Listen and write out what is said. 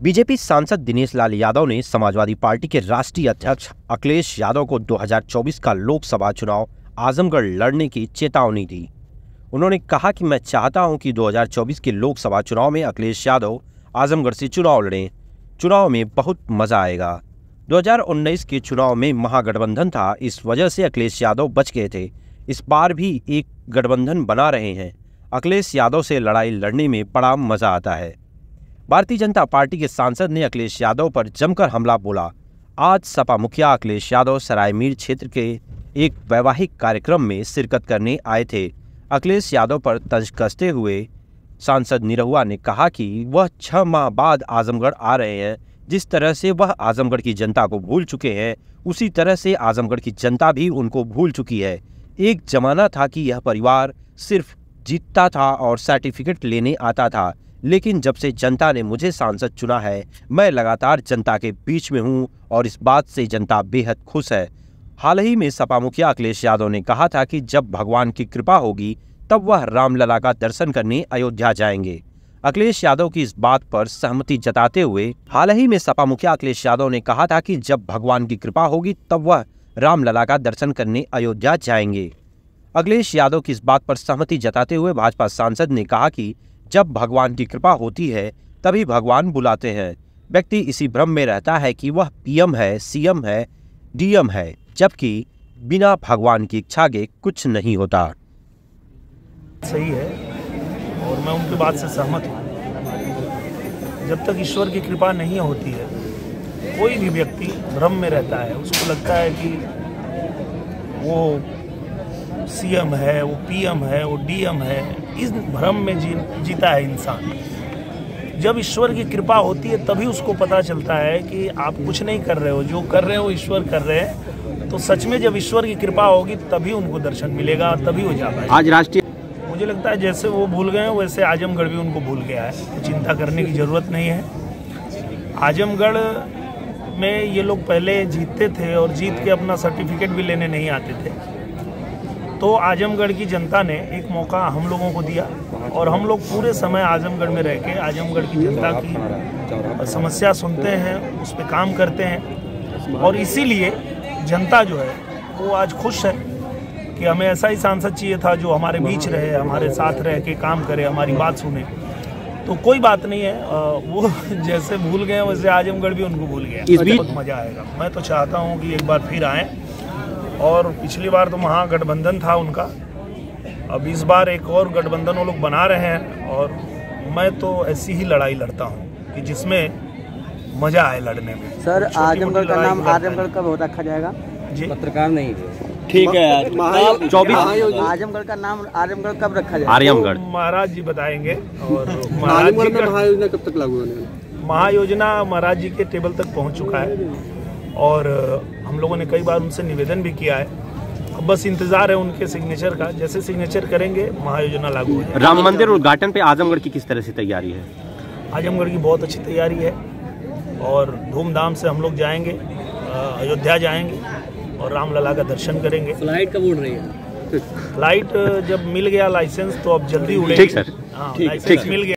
BJP सांसद दिनेश लाल यादव ने Samajwadi party के राष्ट्रीय अध्यक्ष अखिलेश यादव को 2024 का लोकसभा चुनाव आजमगढ़ लड़ने की चेतावनी दी। उन्होंने कहा कि मैं चाहता हूं कि 2024 के लोकसभा चुनाव में अखिलेश यादव आजमगढ़ से चुनाव लड़ें। चुनाव में बहुत मजा आएगा। 2019 के चुनाव में महागठबंधन था, इस वजह से अखिलेश यादव बच गए थे। इस बार भी एक गठबंधन बना रहे हैं। अखिलेश यादव से लड़ाई लड़ने में बड़ा मजा आता है। भारतीय जनता पार्टी के सांसद ने अखिलेश यादव पर जमकर हमला बोला। आज सपा मुखिया अखिलेश यादव सरायमीर क्षेत्र के एक वैवाहिक कार्यक्रम में शिरकत करने आए थे। अखिलेश यादव पर तंज कसते हुए सांसद निरहुआ ने कहा कि वह 6 माह बाद आजमगढ़ आ रहे हैं। जिस तरह से वह आजमगढ़ की जनता को भूल चुके हैं, उसी तरह से आजमगढ़ की जनता भी उनको भूल चुकी है। एक जमाना था कि यह परिवार सिर्फ जीतता था और सर्टिफिकेट लेने आता था, लेकिन जब से जनता ने मुझे सांसद चुना है, मैं लगातार जनता के बीच में हूं और इस बात से जनता बेहद खुश है। हाल ही में सपा मुखिया अखिलेश यादव ने कहा था कि जब भगवान की कृपा होगी तब वह रामलला का दर्शन करने अयोध्या जाएंगे। अखिलेश यादव की इस बात पर सहमति जताते हुए हाल ही में सपा मुखिया अखिलेश यादव ने कहा था कि जब भगवान की कृपा होगी तब वह रामलला का दर्शन करने अयोध्या जाएंगे। अखिलेश यादव की इस बात पर सहमति जताते हुए भाजपा सांसद ने कहा कि जब भगवान की कृपा होती है तभी भगवान बुलाते हैं। व्यक्ति इसी भ्रम में रहता है कि वह पीएम है, सीएम है, डीएम है, जबकि बिना भगवान की इच्छा के कुछ नहीं होता। सही है और मैं उनकी बात से सहमत हूँ। जब तक ईश्वर की कृपा नहीं होती है, कोई भी व्यक्ति भ्रम में रहता है। उसको लगता है कि वो सीएम है, वो पीएम है, वो डीएम है। इस भ्रम में जीता है इंसान। जब ईश्वर की कृपा होती है तभी उसको पता चलता है कि आप कुछ नहीं कर रहे हो, जो कर रहे हो ईश्वर कर रहे हैं। तो सच में जब ईश्वर की कृपा होगी तभी उनको दर्शन मिलेगा, तभी हो जा पाएगा। आज राष्ट्रीय मुझे लगता है जैसे वो भूल गए हैं वैसे आजमगढ़ भी उनको भूल गया है। तो चिंता करने की ज़रूरत नहीं है। आजमगढ़ में ये लोग पहले जीतते थे और जीत के अपना सर्टिफिकेट भी लेने नहीं आते थे। तो आजमगढ़ की जनता ने एक मौका हम लोगों को दिया और हम लोग पूरे समय आजमगढ़ में रह के आजमगढ़ की जनता की समस्या सुनते हैं, उस पर काम करते हैं। और इसीलिए जनता जो है वो आज खुश है कि हमें ऐसा ही सांसद चाहिए था जो हमारे बीच रहे, हमारे साथ रह के काम करे, हमारी बात सुने। तो कोई बात नहीं है, वो जैसे भूल गए वैसे आजमगढ़ भी उनको भूल गया। बहुत मज़ा आएगा। मैं तो चाहता हूँ कि एक बार फिर आएँ। और पिछली बार तो महागठबंधन था उनका, अब इस बार एक और गठबंधन वो लोग बना रहे हैं। और मैं तो ऐसी ही लड़ाई लड़ता हूँ कि जिसमें मज़ा आए लड़ने में। सर, आजमगढ़ का नाम आजमगढ़ कब रखा जाएगा? जी, पत्रकार नहीं। ठीक है यार। 24 आजमगढ़ का नाम आजमगढ़ कब रखा जाएगा? आर्यमगढ़ महाराज जी बताएंगे। और महायोजना कब तक लागू होने वाली? महायोजना महाराज जी के टेबल तक पहुँच चुका है और हम लोगों ने कई बार उनसे निवेदन भी किया है। अब बस इंतजार है उनके सिग्नेचर का। जैसे सिग्नेचर करेंगे महायोजना लागू हो जाएगी। राम मंदिर उद्घाटन पे आजमगढ़ की किस तरह से तैयारी है? आजमगढ़ की बहुत अच्छी तैयारी है और धूमधाम से हम लोग जाएंगे, अयोध्या जाएंगे और रामलला का दर्शन करेंगे। फ्लाइट कब उड़ रही है? फ्लाइट जब मिल गया लाइसेंस तो अब जल्दी उड़ेगी। ठीक सर, हाँ, लाइसेंस मिल गया।